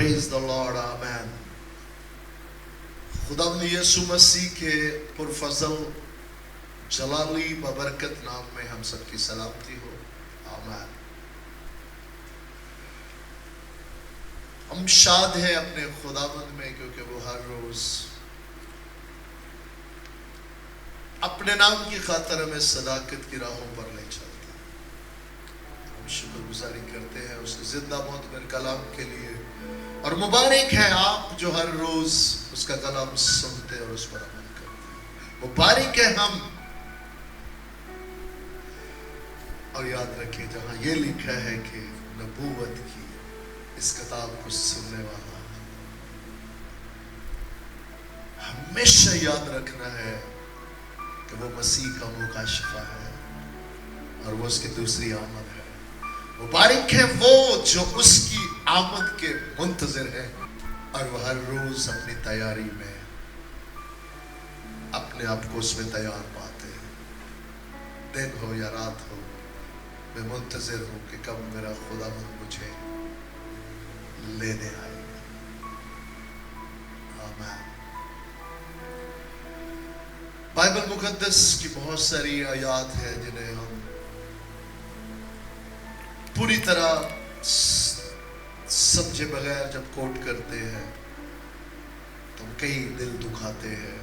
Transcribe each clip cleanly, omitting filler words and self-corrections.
Praise the Lord, Amen. खुदावंद यीशु मसीह के पुरफजल जलाली बबरकत नाम में हम सबकी सलामती हो, आमीन। हम शाद हैं अपने खुदावंद में, क्योंकि वो हर रोज अपने नाम की खातिर हमें सदाकत की राहों पर ले चलता है। हम शुक्रगुजारी करते हैं उसके जिंदा मोतबर कलाम के लिए, और मुबारक है आप जो हर रोज उसका कलाम सुनते और उस पर अमल करते हैं। मुबारक है हम, और याद रखिए जहां ये लिखा है कि नबूवत की इस किताब को सुनने वाला हमेशा याद रखना है कि वो मसीह का मुकाशफा है और वो उसकी दूसरी आमद है। मुबारक है वो जो उसकी आमद के मुंतज़िर है और वह हर रोज अपनी तैयारी में अपने आप को उसमें तैयार पाते हैं। दिन हो या रात हो, मैं मुंतज़िर हूं कि कब मेरा खुदावंद मुझे लेने आएगा। आमीन। बाइबल मुकद्दस की बहुत सारी आयात है जिन्हें हम पूरी तरह समझे बगैर जब कोट करते हैं तो कई दिल दुखाते हैं,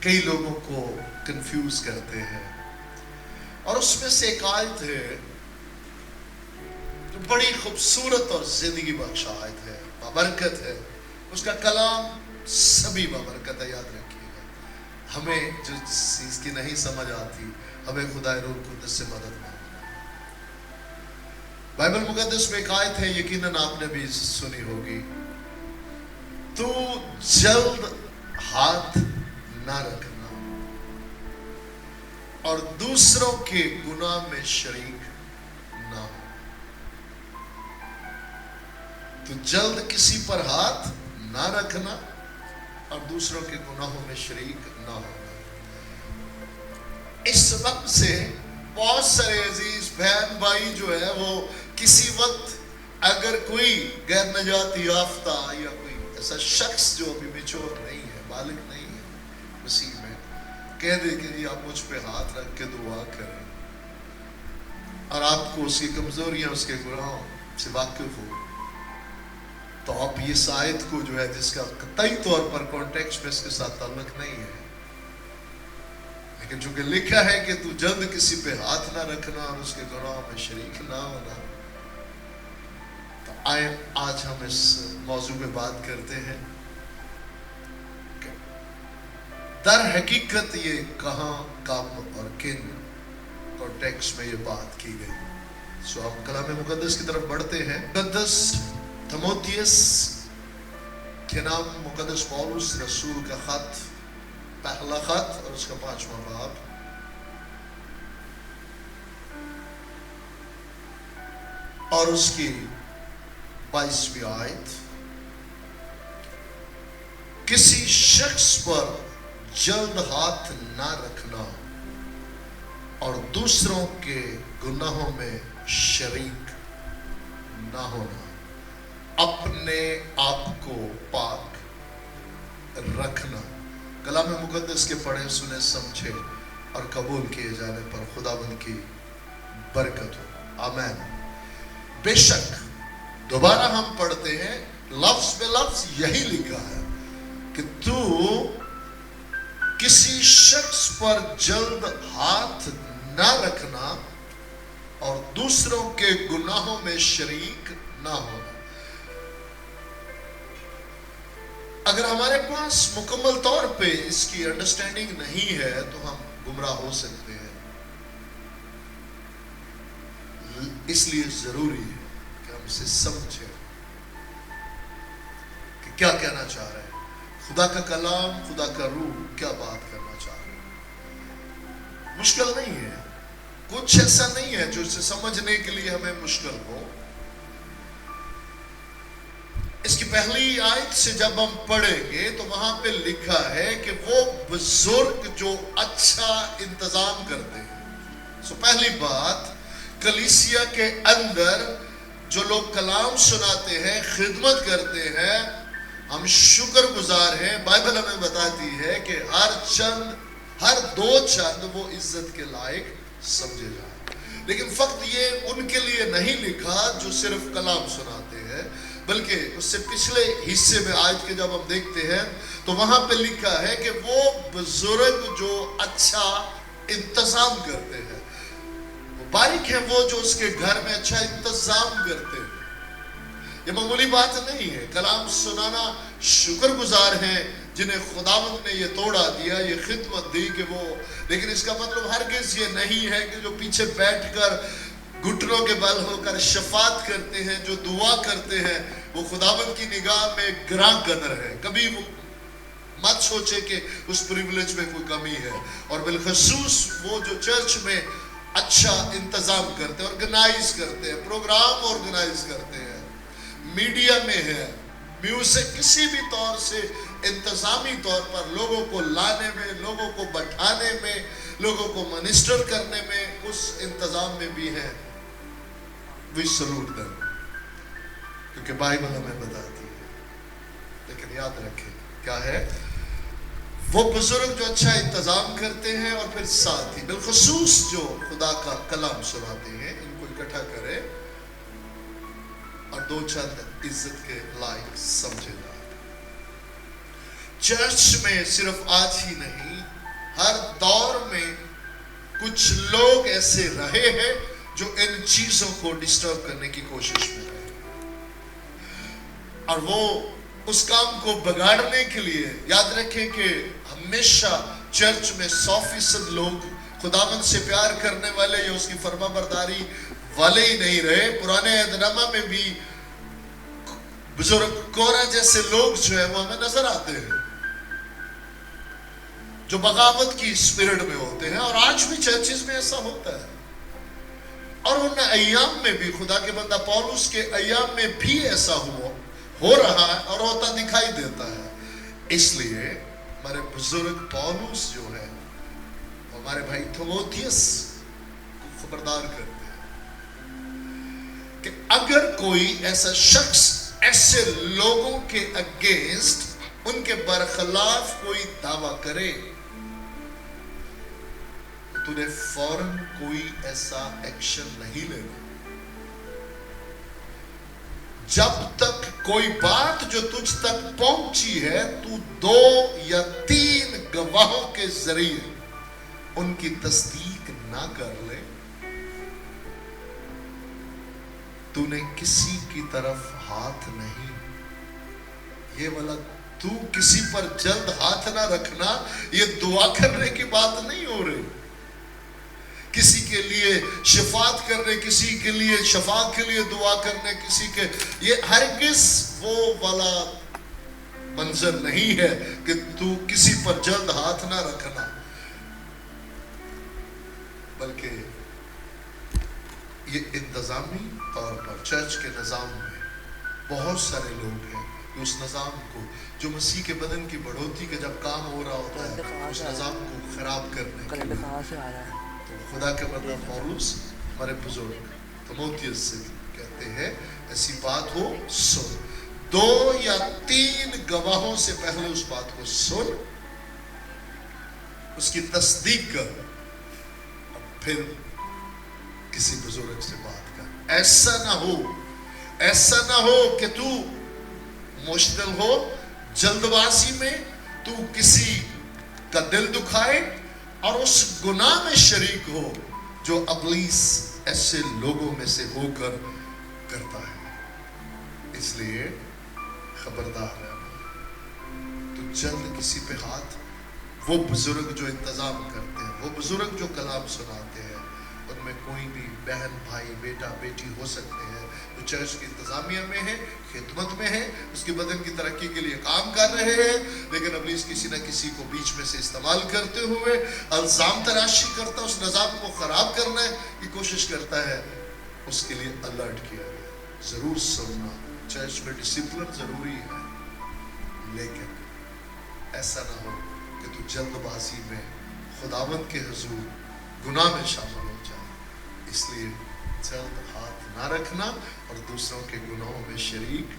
कई लोगों को कंफ्यूज करते हैं। और उसमें से एक आयत है जो बड़ी खूबसूरत और जिंदगी बख्श आयत है, बाबरकत है। उसका कलाम सभी बाबरकत है, याद रखिएगा। हमें जो चीज की नहीं समझ आती, हमें खुदा रूह कुद्दस से मदद मांगना। बाइबल मुकद्दस में एक आयत है, यकीनन आपने भी सुनी होगी, तू जल्द हाथ ना रखना और दूसरों के गुनाह में शरीक ना हो। तो जल्द किसी पर हाथ ना रखना और दूसरों के गुनाहों में शरीक ना होना। इस वक्त से बहुत सारे अजीज बहन भाई जो है वो किसी वक्त अगर कोई गैर नजाती याफ्ता या कोई ऐसा शख्स जो अभी मैच्योर नहीं है, बालिग नहीं है मसीह में, कह दे कि जी आप मुझ पे हाथ रख के दुआ करें और आपको उसकी कमजोरियां उसके गुनाहों से वाकिफ हो, तो आप ये आयत को जो है जिसका कतई तौर पर कॉन्टेक्स्ट में इसके साथ ताल्लुक नहीं है, लेकिन चूंकि लिखा है कि तू जल्द किसी पे हाथ ना रखना और उसके गुनाहों में शरीक ना होना, तो आए आज हम इस मौजू पे बात करते हैं। दर हकीकत ये कहां, कब और किन कॉन्टेक्स्ट में ये बात की गई। सो हम कलाम मुकद्दस की तरफ बढ़ते हैं। मुकद्दस तीमुथियुस के नाम मुकद्दस पौलुस रसूल का खत, पहला खत और उसका 5वां बाब, और उसकी 22वीं आयत। किसी शख्स पर जल्द हाथ ना रखना और दूसरों के गुनाहों में शरीक ना होना, अपने आप को पाक रखना। कलाम मुकद्दस के पढ़े सुने समझे और कबूल किए जाने पर खुदावंद की बरकत हो, आमीन। बेशक दोबारा हम पढ़ते हैं, लफ्ज पे लफ्ज यही लिखा है कि तू किसी शख्स पर जल्द हाथ ना रखना और दूसरों के गुनाहों में शरीक ना होना। अगर हमारे पास मुकम्मल तौर पे इसकी अंडरस्टैंडिंग नहीं है तो हम गुमराह हो सकते हैं। इसलिए जरूरी है कि हम इसे समझें कि क्या कहना चाह रहे हैं खुदा का कलाम, खुदा का रूह क्या बात करना चाह रहे हैं। मुश्किल नहीं है, कुछ ऐसा नहीं है जो इसे समझने के लिए हमें मुश्किल हो। इसकी पहली आयत से जब हम पढ़ेंगे तो वहां पे लिखा है कि वो बुजुर्ग जो अच्छा इंतजाम करते हैं। सो पहली बात, कलीसिया के अंदर جو لوگ کلام سناتے ہیں، خدمت کرتے ہیں، ہم شکر گزار ہیں. بائبل ہمیں بتاتی ہے کہ ہر دو چند وہ عزت کے لائق سمجھے جائیں. لیکن فقط یہ ان کے لیے نہیں لکھا جو صرف کلام سناتے ہیں، بلکہ اس سے پچھلے حصے میں آیت کے جب ہم دیکھتے ہیں تو وہاں پہ لکھا ہے کہ وہ بزرگ جو اچھا انتظام کرتے ہیں، وہ باریک ہیں وہ جو اس کے گھر میں اچھا انتظام کرتے ہیں. یہ معمولی بات نہیں ہے. کلام سنانا شکر گزار ہیں جنہیں خداوند نے یہ توڑا دیا، یہ خدمت دی کہ وہ، لیکن اس کا مطلب ہرگز یہ نہیں ہے کہ جو پیچھے بیٹھ کر گھٹنوں کے بل ہو کر شفاعت کرتے ہیں، جو دعا کرتے ہیں، وہ خداوند کی نگاہ میں گراں قدر ہے. کبھی وہ مت سوچے کہ اس پریولیج میں کوئی کمی ہے. اور بالخصوص وہ جو چرچ میں اچھا انتظام کرتے ہیں، آرگنائز کرتے ہیں، پروگرام آرگنائز کرتے ہیں، میڈیا میں ہے، میوزک کسی بھی طور سے انتظامی طور پر لوگوں کو لانے میں، لوگوں کو بٹھانے میں، لوگوں کو منسٹر کرنے میں، اس انتظام میں بھی ہے. we salute them کیونکہ بائبل ہمیں بتاتی ہے. لیکن یاد رکھیں کیا ہے، وہ بزرگ جو اچھا انتظام کرتے ہیں اور پھر ساتھ ہی بالخصوص جو خدا کا کلام سناتے ہیں، ان کو اکٹھا کرے اور دو چند عزت کے لائق سمجھے جائے. چرچ میں صرف آج ہی نہیں، ہر دور میں کچھ لوگ ایسے رہے ہیں جو ان چیزوں کو ڈسٹرب کرنے کی کوشش میں رہے، اور وہ اس کام کو بگاڑنے کے لیے. یاد رکھیں کہ ہمیشہ چرچ میں 100% لوگ خداوند سے پیار کرنے والے یا اس کی فرما برداری والے ہی نہیں رہے. پرانے عہد نامہ میں بھی بزرگ کورہ جیسے لوگ جو ہیں وہ ہمیں نظر آتے ہیں جو بغاوت کی اسپرٹ میں ہوتے ہیں، اور آج بھی چرچز میں ایسا ہوتا ہے. اور ان ایام میں بھی خدا کے بندہ پولس کے ایام میں بھی ایسا ہو رہا ہے اور ہوتا دکھائی دیتا ہے. اس لیے ہمارے بزرگ پولس جو ہے ہمارے بھائی تھموتھیوس کو خبردار کرتے ہیں کہ اگر کوئی ایسا شخص ایسے لوگوں کے اگینسٹ، ان کے برخلاف کوئی دعویٰ کرے تو نے فوراً کوئی ایسا ایکشن نہیں لینا جب تک کوئی بات جو تجھ تک پہنچی ہے تو 2 یا 3 گواہوں کے ذریعے ان کی تصدیق نہ کر لے. تو نے کسی کی طرف ہاتھ نہیں، یہ والا تو کسی پر جلد ہاتھ نہ رکھنا، یہ دعا کرنے کی بات نہیں ہو رہی. کسی کے لیے شفاعت کرنے، کسی کے لیے شفاء کے لیے دعا کرنے، کسی کے، یہ ہرگز وہ والا منظر نہیں ہے کہ تو کسی پر جلد ہاتھ نہ رکھنا. بلکہ یہ انتظامی طور پر چرچ کے نظام میں بہت سارے لوگ ہیں کہ اس نظام کو، جو مسیح کے بدن کی بڑھوتی کا جب کام ہو رہا ہوتا ہے، اس نظام کو خراب کرنے کے لیے. تو خدا کے بندہ پولس ہمارے بزرگ تموتھیوس سے کہتے ہیں ایسی بات ہو سن، 2 یا 3 گواہوں سے پہلے اس بات کو سن، اس کی تصدیق کر، پھر کسی بزرگ سے بات کر. ایسا نہ ہو کہ تو مشتعل ہو، جلد بازی میں تو کسی کا دل دکھائے اور اس گناہ میں شریک ہو جو ابلیس ایسے لوگوں میں سے ہو کر کرتا ہے. اس لیے خبردار ہے، تو جلد کسی پہ ہاتھ. وہ بزرگ جو انتظام کرتے ہیں، وہ بزرگ جو کلام سناتے ہیں، ان میں کوئی بھی بہن، بھائی، بیٹا، بیٹی ہو سکتے ہیں جو چرچ کی انتظامیہ میں ہے، خدمت میں ہے، اس کے بدن کی ترقی کے لیے کام کر رہے ہیں، لیکن ابلیس کسی نہ کسی کو بیچ میں سے استعمال کرتے ہوئے الزام تراشی کرتا، اس نظام کو خراب کرنے کی کوشش کرتا ہے. اس کے لیے الرٹ کیا گیا. ضرور سننا، چرچ میں ڈسپلن ضروری ہے، لیکن ایسا نہ ہو کہ تو جلد بازی میں خداوند کے حضور گناہ میں شامل ہو جائے. اس لیے जल्द हाथ ना रखना और दूसरों के गुनाहों में शरीक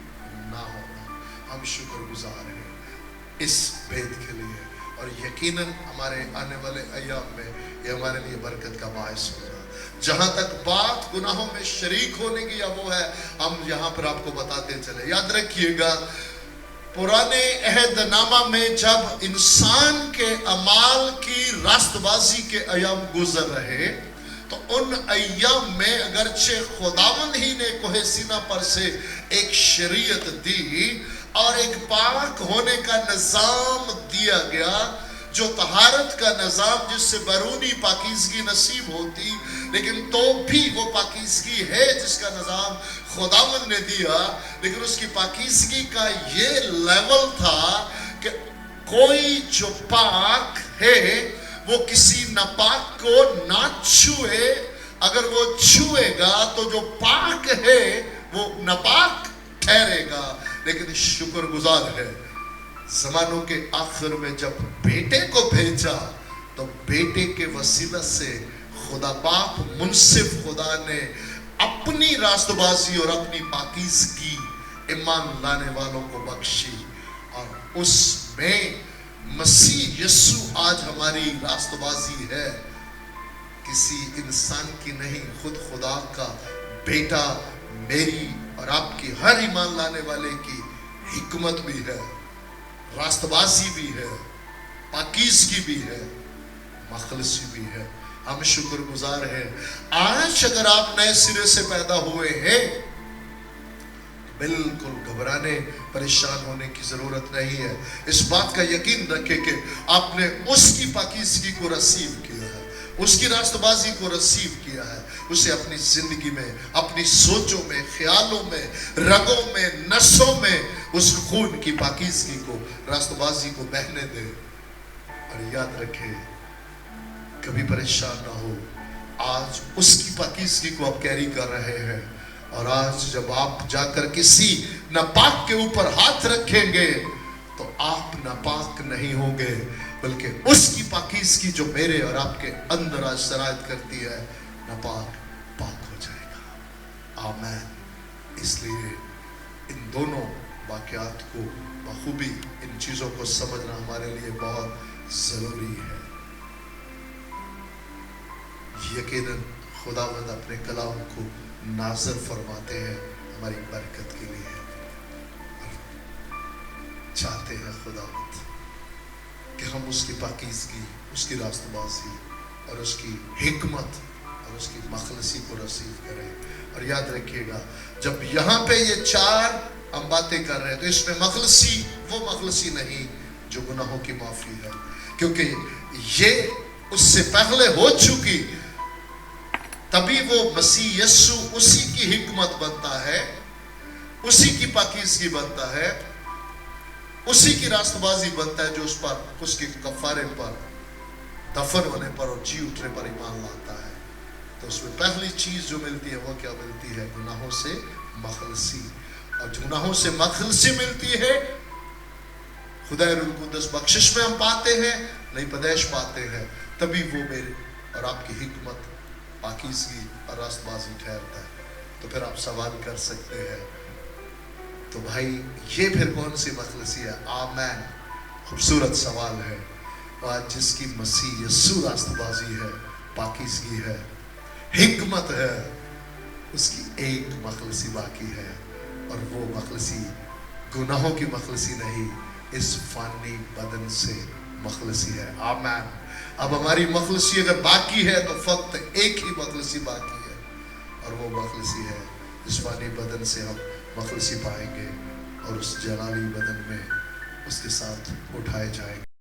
ना होना। हम शुक्रगुजार हैं इस भेद के लिए, और यकीनन हमारे आने वाले अय्याम में ये हमारे लिए बरकत का बायस होगा। जहां तक बात गुनाहों में शरीक होने की या वो है, हम यहाँ पर आपको बताते चले। याद रखिएगा, पुराने अहदनामा में जब इंसान के अमाल की रास्तबाजी के अय्याम गुजर रहे, तो उन अय्याम में अगरचे खुदावंद ही ने कोहे सीना पर से एक शरीयत दी और एक पाक होने का निजाम दिया गया, जो तहारत का निजाम, जिससे बैरूनी पाकीज़गी नसीब होती, लेकिन तो भी वो पाकीज़गी है जिसका निजाम खुदावंद ने दिया। लेकिन उसकी पाकीज़गी का ये लेवल था कि कोई जो पाक है वो किसी नापाक को ना छुए। अगर वो छुएगा तो जो पाक है वो नापाक ठहरेगा। लेकिन शुक्रगुजार है, ज़मानों के आखिर में जब बेटे को भेजा, तो बेटे के वसीला से खुदा बाप मुनसिफ खुदा ने अपनी रास्तबाजी और अपनी पाकीज़गी ईमान लाने वालों को बख्शी, और उसमें मसीह यस्सु आज हमारी रास्तबाजी है। किसी इंसान की नहीं, खुद खुदा का बेटा मेरी और आपकी हर ईमान लाने वाले की हिकमत भी है, रास्तबाजी भी है, पाकीज़गी भी है, मखलसी भी है। हम शुक्रगुजार हैं। आज अगर आप नए सिरे से पैदा हुए हैं, बिल्कुल घबराने परेशान होने की जरूरत नहीं है। इस बात का यकीन रखें कि आपने उसकी पाकीज़गी को रसीव किया है, उसकी रास्तबाजी को रसीव किया है। उसे अपनी जिंदगी में, अपनी सोचों में, ख्यालों में, रगों में, नसों में उस खून की पाकीज़गी को, रास्तबाजी को बहने दे। और याद रखें, कभी परेशान ना हो। आज उसकी पाकीज़गी को आप कैरी कर रहे हैं, और आज जब आप जाकर किसी नापाक के ऊपर हाथ रखेंगे तो आप नापाक नहीं होंगे, बल्कि उसकी पाकीज़गी जो मेरे और आपके अंदर आज शरायत करती है, नापाक पाक हो जाएगा। आमीन। इसलिए इन दोनों वाक़यात को बखूबी, इन चीज़ों को समझना हमारे लिए बहुत ज़रूरी है। यकीनन खुदावंद अपने कलाम को नाज़र फरमाते हैं हमारी बरकत के लिए, और चाहते हैं खुदावंद कि हम उसकी पाकीज़गी, उसकी रास्तबाजी और उसकी हिकमत और उसकी मखलसी को रसीव करें। और याद रखिएगा, जब यहाँ पे ये चार हम बातें कर रहे हैं, तो इसमें मखलसी वो मखलसी नहीं जो गुनाहों की माफ़ी है, क्योंकि ये उससे पहले हो चुकी। तभी वो मसीह यस्सु उसी की हिकमत बनता है, उसी की पाकीज़गी बनता है, उसी की रास्तबाजी बनता है, जो उस पर, उसके कफारे पर, दफन होने पर और जी उठने पर ईमान लाता है। तो उसमें पहली चीज़ जो मिलती है वो क्या मिलती है? गुनाहों से मखलसी। और गुनाहों से मखलसी मिलती है, खुदा रूह कुद्दस बख्शिश में हम पाते हैं, नई पैदाइश पाते हैं। तभी वो मेरे और आपकी हिकमत, पाकीज़गी और रास्तबाजी ठहरता है। तो फिर आप सवाल कर सकते हैं, तो भाई ये फिर कौन सी मखलसी है? आमीन। खूबसूरत सवाल है। आज जिसकी मसीह यस्सु रास्तबाजी है, पाकीज़गी है, हिकमत है, उसकी एक मखलसी बाकी है, और वो मखलसी गुनाहों की मखलसी नहीं, इस फानी बदन से मखलसी है। आमीन। अब हमारी मखलसी अगर बाकी है तो फक्त एक ही मखलसी बाकी है, और वो मखलसी है इस फानी बदन से हम मखलसी पाएंगे, और उस जलाली बदन में उसके साथ उठाए जाएंगे।